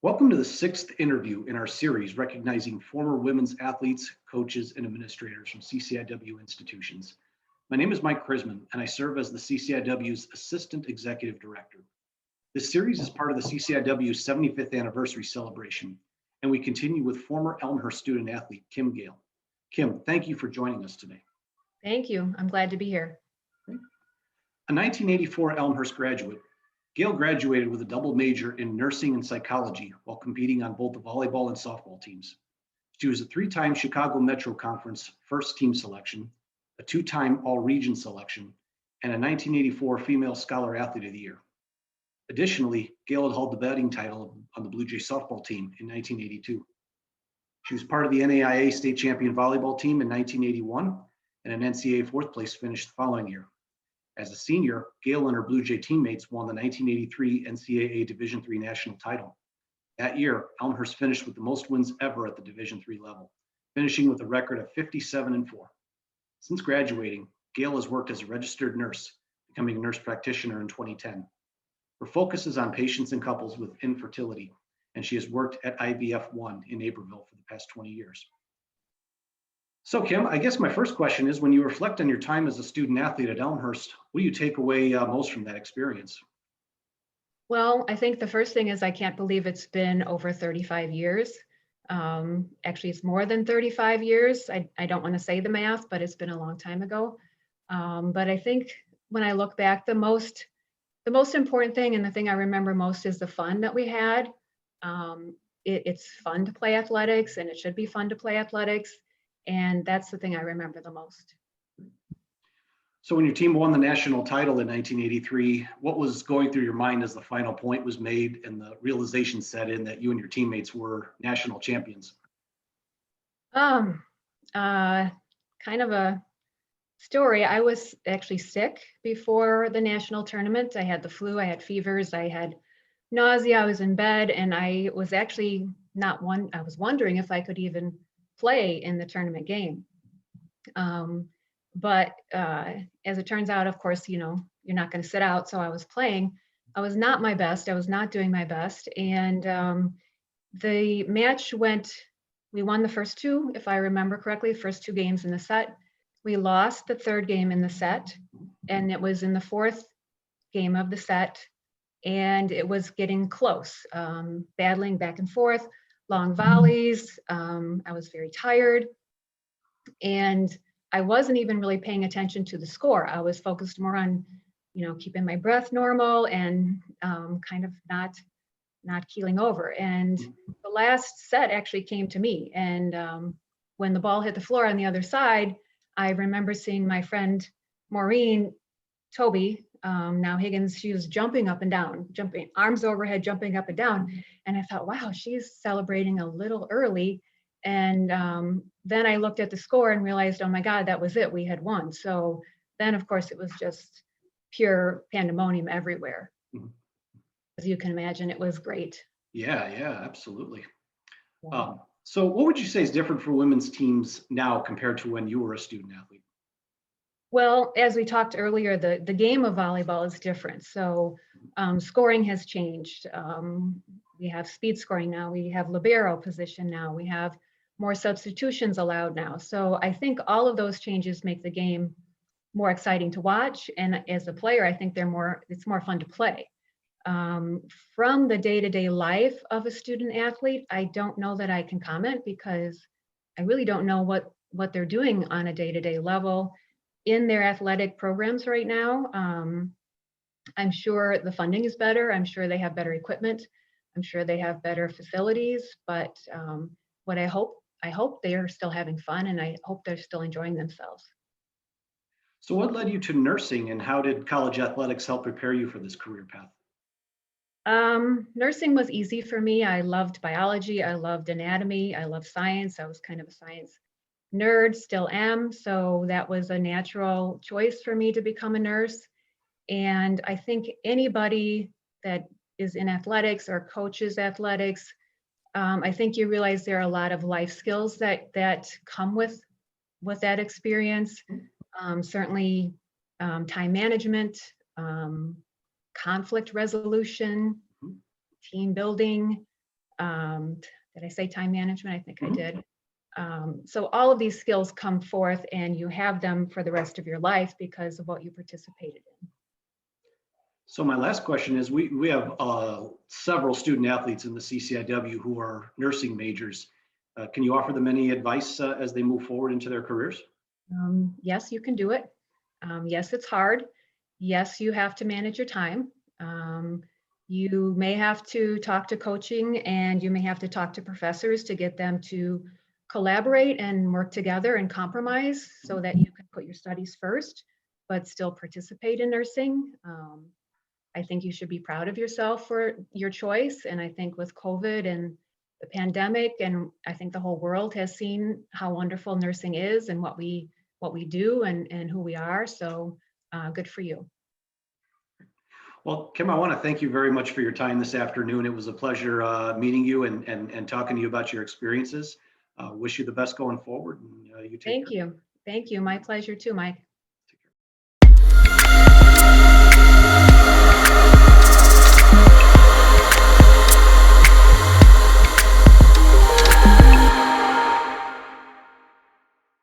Welcome to the sixth interview in our series recognizing former women's athletes, coaches, and administrators from CCIW institutions. My name is Mike Krizman, and I serve as the CCIW's Assistant Executive Director. This series is part of the CCIW's 75th anniversary celebration, and we continue with former Elmhurst student athlete Kim Goehl. Kim, thank you for joining us today. Thank you. I'm glad to be here. A 1984 Elmhurst graduate, Goehl graduated with a double major in nursing and psychology while competing on both the volleyball and softball teams. She was a three-time Chicago Metro Conference first team selection, a two-time all-region selection, and a 1984 Female Scholar Athlete of the Year. Additionally, Goehl had held the batting title on the Blue Jay softball team in 1982. She was part of the NAIA state champion volleyball team in 1981 and an NCAA fourth place finish the following year. As a senior, Goehl and her Blue Jay teammates won the 1983 NCAA Division III national title. That year, Elmhurst finished with the most wins ever at the Division III level, finishing with a record of 57-4. Since graduating, Goehl has worked as a registered nurse, becoming a nurse practitioner in 2010. Her focus is on patients and couples with infertility, and she has worked at IVF1 in Naperville for the past 20 years. So Kim, I guess my first question is, when you reflect on your time as a student athlete at Elmhurst, what do you take away most from that experience? Well, I think the first thing is I can't believe it's been over 35 years. Actually, it's more than 35 years. I don't want to say the math, but it's been a long time ago. But I think when I look back, the most important thing and the thing I remember most is the fun that we had. It's fun to play athletics, and it should be fun to play athletics. And that's the thing I remember the most. So when your team won the national title in 1983, what was going through your mind as the final point was made and the realization set in that you and your teammates were national champions? Kind of a story. I was actually sick before the national tournament. I had the flu, I had fevers, I had nausea, I was in bed, and I was actually I was wondering if I could even play in the tournament game. But as it turns out, of course, you're not going to sit out. So I was playing. I was not my best. I was not doing my best. And the match we won the first two, if I remember correctly, first two games in the set. We lost the third game in the set. And it was in the fourth game of the set. And it was getting close, battling back and forth. Long volleys. I was very tired, and I wasn't even really paying attention to the score. I was focused more on, keeping my breath normal and kind of not keeling over. And the last set actually came to me. And when the ball hit the floor on the other side, I remember seeing my friend Maureen Toby, now Higgins, she was jumping up and down, jumping arms overhead, jumping up and down. And I thought, wow, she's celebrating a little early. And then I looked at the score and realized, oh my God, that was it. We had won. So then, of course, it was just pure pandemonium everywhere. Mm-hmm. As you can imagine, it was great. Yeah, absolutely. Yeah. So what would you say is different for women's teams now compared to when you were a student athlete? Well, as we talked earlier, the game of volleyball is different. So scoring has changed. We have speed scoring now. We have libero position now. We have more substitutions allowed now. So I think all of those changes make the game more exciting to watch. And as a player, I think it's more fun to play. From the day-to-day life of a student athlete, I don't know that I can comment because I really don't know what they're doing on a day-to-day level in their athletic programs right now. I'm sure the funding is better. I'm sure they have better equipment. I'm sure they have better facilities, but what I hope they are still having fun, and I hope they're still enjoying themselves. So what led you to nursing, and how did college athletics help prepare you for this career path? Nursing was easy for me. I loved biology. I loved anatomy. I loved science. I was kind of a science nerd, still am. So that was a natural choice for me to become a nurse. And I think anybody that is in athletics or coaches athletics, I think you realize there are a lot of life skills that come with that experience. Certainly time management, conflict resolution, team building, Did I say time management? I think I Mhm. did. So all of these skills come forth and you have them for the rest of your life because of what you participated in. So my last question is, we have several student athletes in the CCIW who are nursing majors. Can you offer them any advice as they move forward into their careers? Yes, you can do it. Yes, it's hard. Yes, you have to manage your time. Um, you may have to talk to coaching and you may have to talk to professors to get them to collaborate and work together and compromise so that you can put your studies first, but still participate in nursing. I think you should be proud of yourself for your choice. And I think with COVID and the pandemic, and I think the whole world has seen how wonderful nursing is and what we do and who we are. So good for you. Well, Kim, I want to thank you very much for your time this afternoon. It was a pleasure meeting you and talking to you about your experiences. Wish you the best going forward, and you take Thank care. you. Thank you. My pleasure too, Mike.